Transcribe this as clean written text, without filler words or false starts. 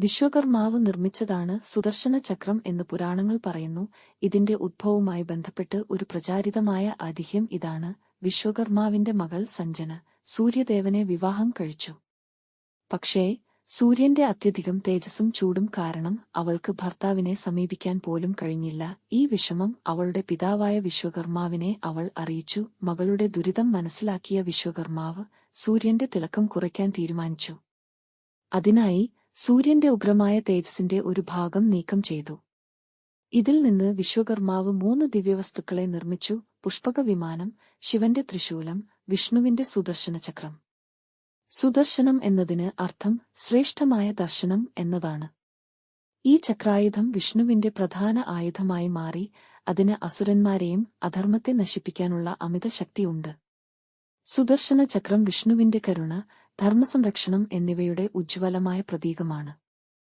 വിശ്വകർമാവ് നിർമ്മിച്ചതാണ് സുദർശന ചക്രം എന്ന് പുരാണങ്ങൾ പറയുന്നു. ഇതിന്റെ ഉദ്ഭവവുമായി ബന്ധപ്പെട്ട് ഒരു പ്രചാരിതമായ ഐതിഹ്യം ഇതാണ്. വിശ്വകർമാവിന്റെ മകൾ സഞ്ജന സൂര്യദേവനെ വിവാഹം കഴിച്ചു. പക്ഷേ സൂര്യന്റെ അത്യധികം തേജസ്സും ചൂടും കാരണം അവൾക്ക് ഭർത്താവിനെ സമീപിക്കാൻ പോലും കഴിഞ്ഞില്ല. ഈ വിഷമം അവളുടെ പിതാവായ വിശ്വകർമാവിനെ അവൾ അറിയിച്ചു. മകളുടെ ദുരിതം മനസ്സിലാക്കിയ വിശ്വകർമാവ് സൂര്യന്റെ തിളക്കം കുറയ്ക്കാൻ തീരുമാനിച്ചു. അതിനായി സൂര്യന്റെ ഉഗ്രമായ തേജസ്സിന്റെ ഒരു ഭാഗം നീക്കം ചെയ്തു. ഇതിൽ നിന്ന് വിശ്വകർമാവ് 3 ദിവ്യവസ്തുക്കളെ നിർമ്മിച്ചു: പുഷ്പക വിമാനം, ശിവന്റെ ത്രിശൂലം, വിഷ്ണുവിന്റെ സുദർശനചക്രം. സുദർശനം എന്നതിന് അർത്ഥം ശ്രേഷ്ഠമായ ദർശനം എന്നതാണ്. ഈ ചക്രായുധം വിഷ്ണുവിന്റെ പ്രധാന ആയുധമായി മാറി. അതിന് അസുരന്മാരെയും അധർമ്മത്തെ നശിപ്പിക്കാനുള്ള അമിത ശക്തിയുണ്ട്. സുദർശന ചക്രം വിഷ്ണുവിന്റെ കരുണ, ധർമ്മസംരക്ഷണം എന്നിവയുടെ ഉജ്ജ്വലമായ പ്രതീകമാണ്.